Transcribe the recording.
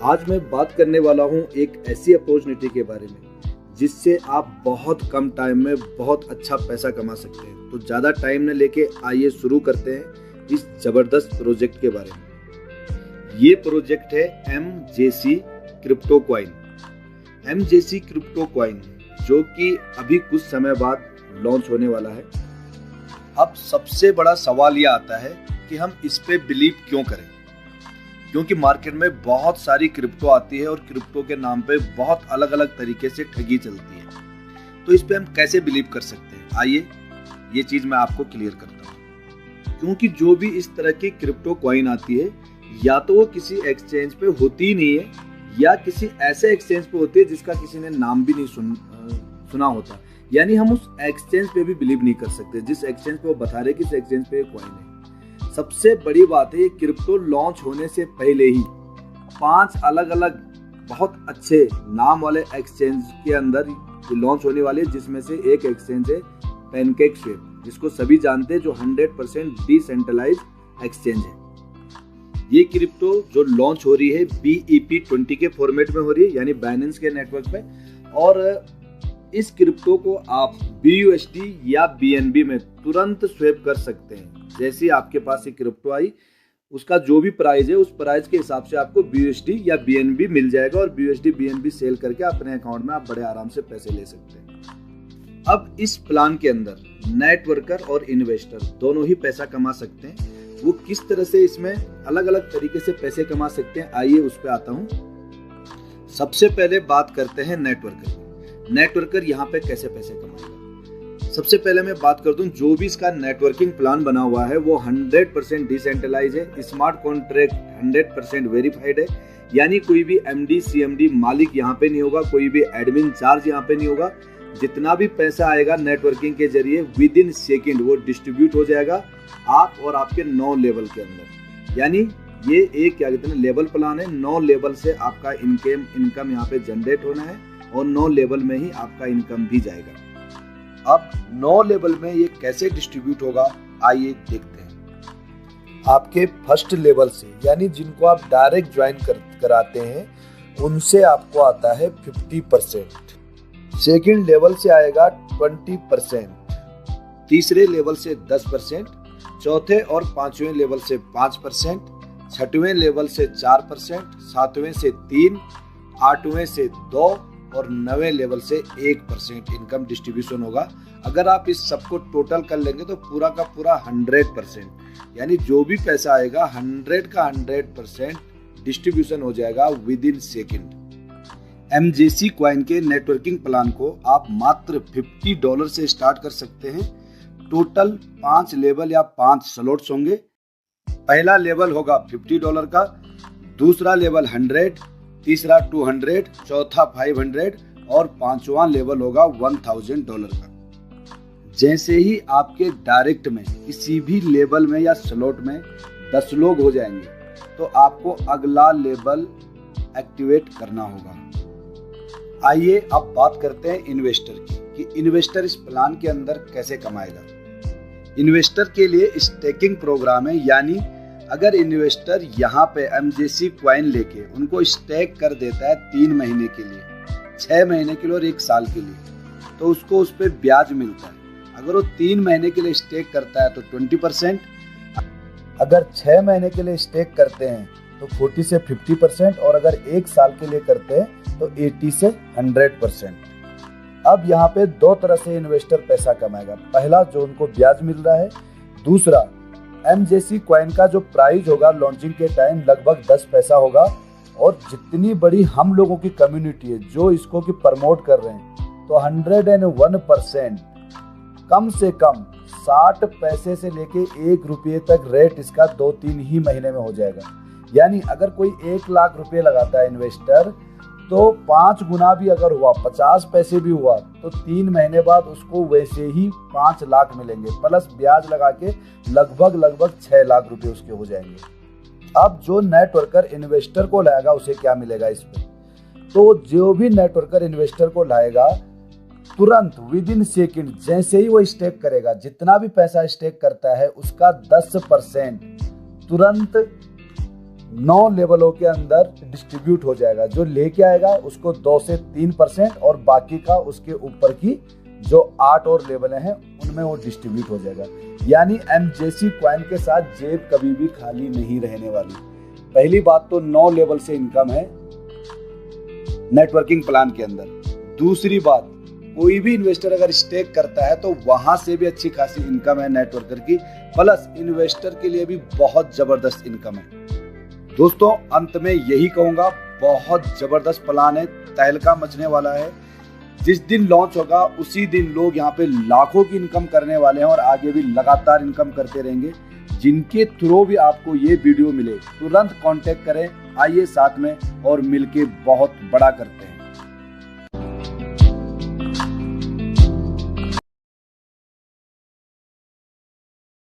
आज मैं बात करने वाला हूं एक ऐसी अपॉर्चुनिटी के बारे में जिससे आप बहुत कम टाइम में बहुत अच्छा पैसा कमा सकते हैं। तो ज़्यादा टाइम न लेके आइए शुरू करते हैं इस ज़बरदस्त प्रोजेक्ट के बारे में। ये प्रोजेक्ट है MJC crypto coin. MJC crypto coin जो कि अभी कुछ समय बाद लॉन्च होने वाला है। अब सबसे बड़ा सवाल ये आता है कि हम इस पे बिलीव क्यों करें, क्योंकि मार्केट में बहुत सारी क्रिप्टो आती है और क्रिप्टो के नाम पे बहुत अलग अलग तरीके से ठगी चलती है। तो इस पे हम कैसे बिलीव कर सकते हैं, आइए ये चीज मैं आपको क्लियर करता हूँ। क्योंकि जो भी इस तरह की क्रिप्टो कॉइन आती है या तो वो किसी एक्सचेंज पे होती ही नहीं है या किसी ऐसे एक्सचेंज पे होती है जिसका किसी ने नाम भी नहीं सुना होता। यानी हम उस एक्सचेंज पे भी बिलीव नहीं कर सकते जिस एक्सचेंज पे वो बता रहे किस एक्सचेंज पे कॉइन है। सबसे बड़ी बात है ये क्रिप्टो लॉन्च होने से पहले ही 5 अलग अलग बहुत अच्छे नाम वाले एक्सचेंज के अंदर लॉन्च होने वाले, जिसमें से एक एक्सचेंज है पैनकेकस्वैप, जिसको सभी जानते हैं, जो 100% डिसेंट्रलाइज एक्सचेंज है। ये क्रिप्टो जो लॉन्च हो रही है BEP20 के फॉर्मेट में हो रही है, यानी बाइनेंस के नेटवर्क पे। और इस क्रिप्टो को आप BUSD या BNB में तुरंत स्वैप कर सकते हैं। जैसे आपके पास एक क्रिप्टो आई, उसका जो भी प्राइस है उस प्राइस के हिसाब से आपको BUSD या BNB मिल जाएगा और BUSD BNB सेल करके अपने अकाउंट में आप बड़े आराम से पैसे ले सकते हैं। अब इस प्लान के अंदर नेटवर्कर और इन्वेस्टर दोनों ही पैसा कमा सकते हैं। वो किस तरह से इसमें अलग अलग तरीके से पैसे कमा सकते हैं, आइए उस पर आता हूँ। सबसे पहले बात करते हैं नेटवर्कर यहाँ पे कैसे पैसे कमाएगा। सबसे पहले मैं बात कर दूं, जो भी इसका नेटवर्किंग प्लान बना हुआ है वो 100% डिसेंट्रलाइज है, स्मार्ट कॉन्ट्रैक्ट 100% वेरीफाइड है। यानी कोई भी MD CMD मालिक यहाँ पे नहीं होगा, कोई भी एडमिन चार्ज यहाँ पे नहीं होगा। जितना भी पैसा आएगा नेटवर्किंग के जरिए विद इन सेकेंड वो डिस्ट्रीब्यूट हो जाएगा आप और आपके 9 लेवल के अंदर। यानी ये एक क्या कहते हैं लेवल प्लान है। 9 लेवल से आपका इनकम यहाँ पे जनरेट होना है और 9 लेवल में ही आपका इनकम भी जाएगा। अब 9 लेवल में ये कैसे डिस्ट्रीब्यूट होगा, आइए देखते हैं। आपके फर्स्ट लेवल से, यानी जिनको आप डायरेक्ट ज्वाइन कराते हैं, उनसे आपको आता है 50%। सेकंड लेवल से आएगा 20%, तीसरे लेवल से 10%, चौथे और 5वें लेवल से 5%, 6वें लेवल से 4%, 7वें से 3%, 8वें से 2% और 9वें लेवल से 1% इनकम डिस्ट्रीब्यूशन होगा। अगर आप इस सबको टोटल कर लेंगे तो पूरा का पूरा 100%, यानी जो भी पैसा आएगा 100 का 100% डिस्ट्रीब्यूशन हो जाएगा with in second. MJC coin के नेटवर्किंग प्लान को आप मात्र $50 से स्टार्ट कर सकते हैं। टोटल 5 लेवल या 5 स्लॉट्स होंगे। पहला लेवल होगा $50 का, दूसरा लेवल 100, तीसरा 200, चौथा 500 और 5वां लेवल होगा $1000 का। जैसे ही आपके डायरेक्ट में किसी भी लेवल में या स्लॉट में 10 लोग हो जाएंगे तो आपको अगला लेवल एक्टिवेट करना होगा। आइए अब बात करते हैं इन्वेस्टर की, कि इन्वेस्टर इस प्लान के अंदर कैसे कमाएगा। इन्वेस्टर के लिए स्टेकिंग प्रोग्राम है, यानी अगर इन्वेस्टर यहाँ पे MJC कॉइन लेके उनको स्टेक कर देता है 3 महीने के लिए, 6 महीने के लिए और 1 साल के लिए, तो उसको उस पर ब्याज मिलता है। अगर वो 3 महीने के लिए स्टेक करता है तो 20%, अगर 6 महीने के लिए स्टेक करते हैं तो 40 से 50% और अगर 1 साल के लिए करते हैं तो 80 से 100%। अब यहाँ पे 2 तरह से इन्वेस्टर पैसा कमाएगा। पहला जो उनको ब्याज मिल रहा है, दूसरा MJC कॉइन का जो प्राइस होगा लॉन्चिंग के टाइम लगभग 10 पैसा होगा। और जितनी बड़ी हम लोगों की कम्युनिटी है जो इसको की प्रमोट कर रहे हैं, तो 101% कम से कम 60 पैसे से लेके 1 रुपये तक रेट इसका 2-3 ही महीने में हो जाएगा। यानी अगर कोई 1 लाख रुपए लगाता है इन्वेस्टर, तो 5 गुना भी अगर हुआ, 50 पैसे भी हुआ, तो 3 महीने बाद उसको वैसे ही 5 लाख मिलेंगे, प्लस ब्याज लगा के लगभग 6 लाख रुपए उसके हो जाएंगे। अब जो नेटवर्कर इन्वेस्टर को लाएगा उसे क्या मिलेगा इस पे, तो जो भी नेटवर्कर इन्वेस्टर को लाएगा तुरंत विद इन सेकेंड जैसे ही वो स्टेक करेगा, जितना भी पैसा स्टेक करता है उसका 10% तुरंत 9 लेवलों के अंदर डिस्ट्रीब्यूट हो जाएगा। जो लेके आएगा उसको 2 से 3% और बाकी का उसके ऊपर की जो 8 और लेवल हैं उनमें वो डिस्ट्रीब्यूट हो जाएगा। यानी MJC कॉइन के साथ जेब कभी भी खाली नहीं रहने वाली। पहली बात तो 9 लेवल से इनकम है नेटवर्किंग प्लान के अंदर। दूसरी बात, कोई भी इन्वेस्टर अगर स्टेक करता है तो वहां से भी अच्छी खासी इनकम है नेटवर्कर की, प्लस इन्वेस्टर के लिए भी बहुत जबरदस्त इनकम है। दोस्तों अंत में यही कहूंगा, बहुत जबरदस्त प्लान है, तहलका मचने वाला है। जिस दिन लॉन्च होगा उसी दिन लोग यहाँ पे लाखों की इनकम करने वाले हैं और आगे भी लगातार इनकम करते रहेंगे। जिनके थ्रू भी आपको ये वीडियो मिले तुरंत कांटेक्ट करें, आइए साथ में और मिलके बहुत बड़ा करते हैं।